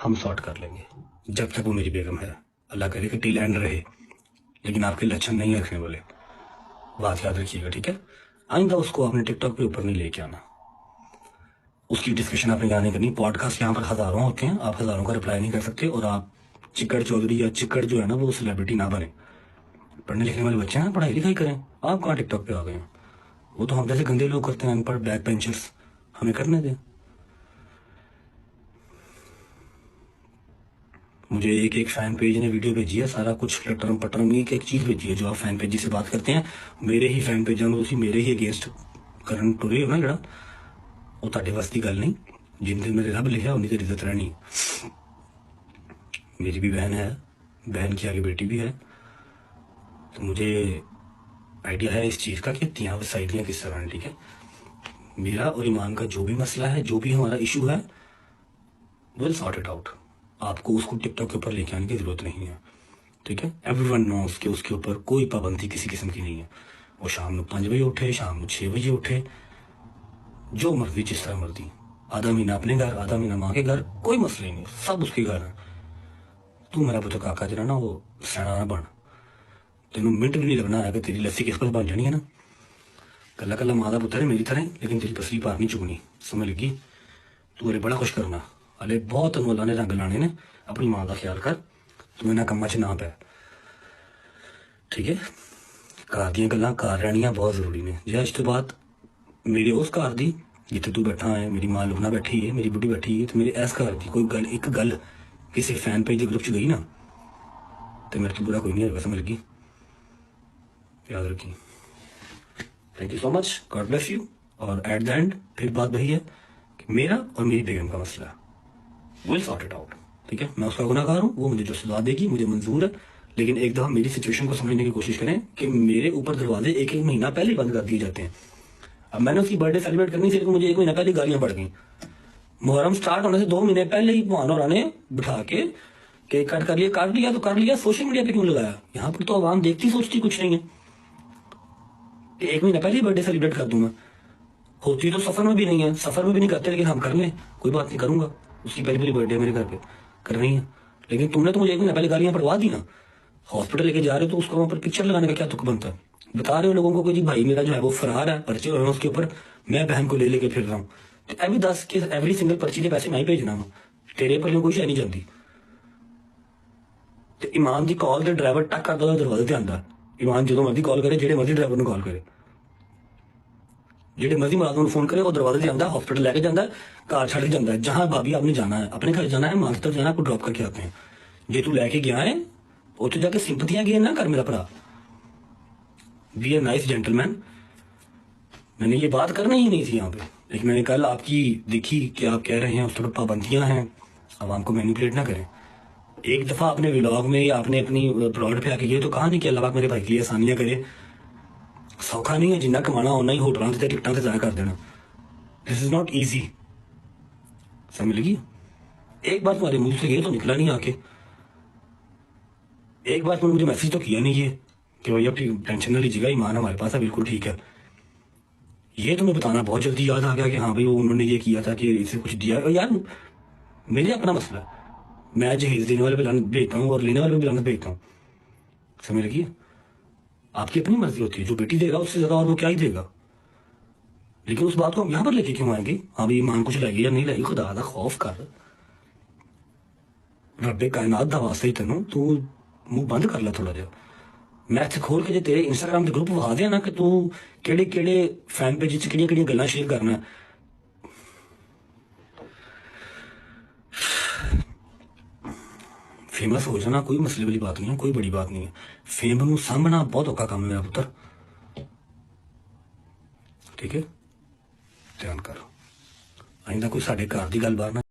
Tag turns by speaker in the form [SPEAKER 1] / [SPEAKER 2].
[SPEAKER 1] हम सॉर्ट कर लेंगे। जब तक वो मेरी बेगम है, अल्लाह करे कि टिल एंड रहे, लेकिन आपके लक्षण नहीं रखने वाले, बात याद रखिएगा, ठीक है। आइंदा उसको आपने टिकटॉक पे ऊपर नहीं लेके आना, उसकी डिस्कशन आपने यहाँ नहीं करनी। पॉडकास्ट यहाँ पर हज़ारों होते हैं, आप हज़ारों का रिप्लाई नहीं कर सकते, और आप चिक्कड़ चौधरी या चिक्कड़ जो है ना वो सेलिब्रिटी ना बने। पढ़ने लिखने वाले बच्चे हैं, पढ़ाई लिखाई करें। आप कहाँ टिकटॉक पे आ गए हैं? वो तो हम जैसे गंदे लोग करते हैं, अनपढ़ बैक बेंचर्स, हमें करने दें। मुझे एक एक फैन पेज ने वीडियो भेजी है, सारा कुछ लटरम पटरम, एक एक चीज़ भेजी है। जो आप फैन पेज से बात करते हैं, मेरे ही फैन पेजा में तुम मेरे ही अगेंस्ट करन टुरे हो ना जरा, वो ਤੁਹਾਡੇ बस की गल नहीं। जिन दिन मेरे रब लिखा उन्हीं तेरी इज्जत रहनी। मेरी भी बहन है, बहन की आगे बेटी भी है, तो मुझे आइडिया है इस चीज़ का कि तियाँ वसाइलियाँ किस तरह हैं, ठीक है। मेरा और ईमान का जो भी मसला है, जो भी हमारा इशू है, विल सॉर्ट इट आउट। आपको उसको टिकटॉक के ऊपर लेके आने की ज़रूरत नहीं है, ठीक है। एवरीवन नोस कि उसके ऊपर कोई पाबंदी किसी किस्म की नहीं है। वो शाम को 5 बजे उठे, शाम को 6 बजे उठे, जो मर्जी जिस तरह मर्जी, आधा महीना अपने घर, आधा महीना माँ के घर, कोई मसला ही नहीं, सब उसके घर है। तू मेरा पुत्र काका जरा ना वो सैना ना बन, तेन मिनट भी नहीं लगना है कि तेरी लस्सी किस पर बन जानी है ना। कला कला माँ का पुत्र है मेरी तरह, लेकिन तेरी पसली पार नहीं चुगनी, समझ लगी। तू अरे बड़ा कुछ करना, हले बहुत तेन अल्लाह ने रंग लाने ने। अपनी माँ का ख्याल कर, तू इन्होंने कम्मा च ना पै, ठीक है। घर दियां गल्लां घर रहनियां बहुत जरूरी ने। जे अज तो बाद मेरे उस घर दी जिथे तू बैठा है, मेरी मां लुना बैठी है, मेरी बुढ़ी बैठी है, तो मेरे इस घर की कोई गल, एक गल किसी फैन पेज के ग्रुप च गई ना, तो मेरे तो बुरा कोई नहीं होगा, समझ लगी, याद रखी। Thank you so much, God bless you. और एट द एंड फिर बात वही है कि मेरा और मेरी बेगम का मसला विल सॉर्ट इट आउट, ठीक है। मैं उसका गुनाहगार हूँ, वो मुझे जो सजा देगी मुझे मंजूर है, लेकिन एक दफ़ा मेरी सिचुएशन को समझने की कोशिश करें कि मेरे ऊपर दरवाजे एक एक महीना पहले बंद कर दिए जाते हैं। अब मैंने उसकी बर्थडे सेलिब्रेट करनी थी, लेकिन मुझे 1 महीना पहले गालियां पड़ गई। मुहर्रम स्टार्ट होने से 2 महीने पहले ही मुहानोरा ने बिठा के केक कट कर लिया, काट लिया तो कर लिया, सोशल मीडिया पे क्यों लगाया? यहाँ पर तो आवाम देखती सोचती कुछ नहीं है कि 1 महीना पहले ही बर्थडे सेलिब्रेट कर दूंगा। होती तो सफर में भी नहीं है, सफर में भी नहीं करते, लेकिन हम कर लें, कोई बात नहीं, करूंगा। उसकी पहली पहली बर्थडे मेरे घर पे कर रही है, लेकिन तुमने तो मुझे 1 महीना पहले गालियां पड़वा दी ना। हॉस्पिटल लेके जा रहे हो तो उसको वहां पर पिक्चर लगाने का क्या तुक बनता है? बता रहे हो लोगों को कि जी भाई मेरा जो है वो फरार है, पर्चे हो रहे हैं उसके ऊपर, मैं बहन को ले लेके फिर रहा हूँ, तो एवरी 10 के एवरी सिंगल पर्ची के पैसे मैं ही भेजना हूँ, तेरे पर कोई शय नहीं जाती। तो ईमान की कॉल तो ड्राइवर टक करता दरवाजे से आता, ईमान जो मर्जी कॉल करे, जेडे मर्जी ड्राइवर ने कॉल करे, जेडे मर्जी मुलाजम फोन करे, वो दरवाजे से आता, हॉस्पिटल लेके जाता है, कार छड़ के जाता है। जहां भाभी आपने जाना है, अपने घर जाना है, मां तक जाना है, आपको ड्रॉप करके आते हैं। जे तू लैके गया है उत्थे जाके सिंपतियां गेन ना कर मेरा भरा, बी ए नाइस जेंटलमैन। मैंने ये बात करनी ही नहीं थी यहाँ पे, लेकिन मैंने कल आपकी देखी कि आप कह रहे हैं उस तरफ पाबंदियां हैं, आवाम को मैनिपुलेट ना करें। एक दफा अपने व्लॉग में या आपने अपनी प्लॉट पे आके ये तो कहा नहीं कि अल्लाह पाक मेरे भाई के लिए आसानियां करे। सौखा नहीं है, जिन्ना कमाना होना ही होटलों से टिकटों से जाया कर देना। दिस इज नॉट ईजी, समझ लगी। एक बार तुम्हारे मुंह से ये तो निकला नहीं आके, एक बार तुमने मुझे मैसेज तो किया नहीं ये कि भैया टेंशन ना लीजिएगा, ईमान हमारे पास है, बिल्कुल ठीक है। ये तुम्हें बताना बहुत जल्दी याद आ गया कि हाँ भाई वो उन्होंने ये किया था कि इसे कुछ दिया। और यार मेरे अपना मसला है, मैं जहेज देने वाले पे लानत भेजता हूँ और लेने वाले पे भी लानत भेजता हूँ, समझ लगी। आपकी अपनी मर्जी होती है, जो बेटी देगा उससे ज्यादा और वो क्या ही देगा। लेकिन उस बात को हम यहाँ पर लेके क्यों आएंगे? हाँ भाई ईमान कुछ लाएगी या नहीं लाएगी, खुदा का खौफ कर, रब्बे कायनात दा वास्ते ही तेनों तू मुंह बंद कर ला थोड़ा जा। मैं इत्थे खोल के जे तेरे इंस्टाग्राम के ग्रुप विखा दिया ना कि तू केड़े केड़े फैन पेज च केड़ियां केड़ियां गल्लां शेयर करना, फेमस हो जाना कोई मसले वाली बात नहीं है, कोई बड़ी बात नहीं है। फेम नूं सामना बहुत औखा काम है मेरा पुत्र, ठीक है। ध्यान कर, आइंदा कोई साडे घर दी गल बार ना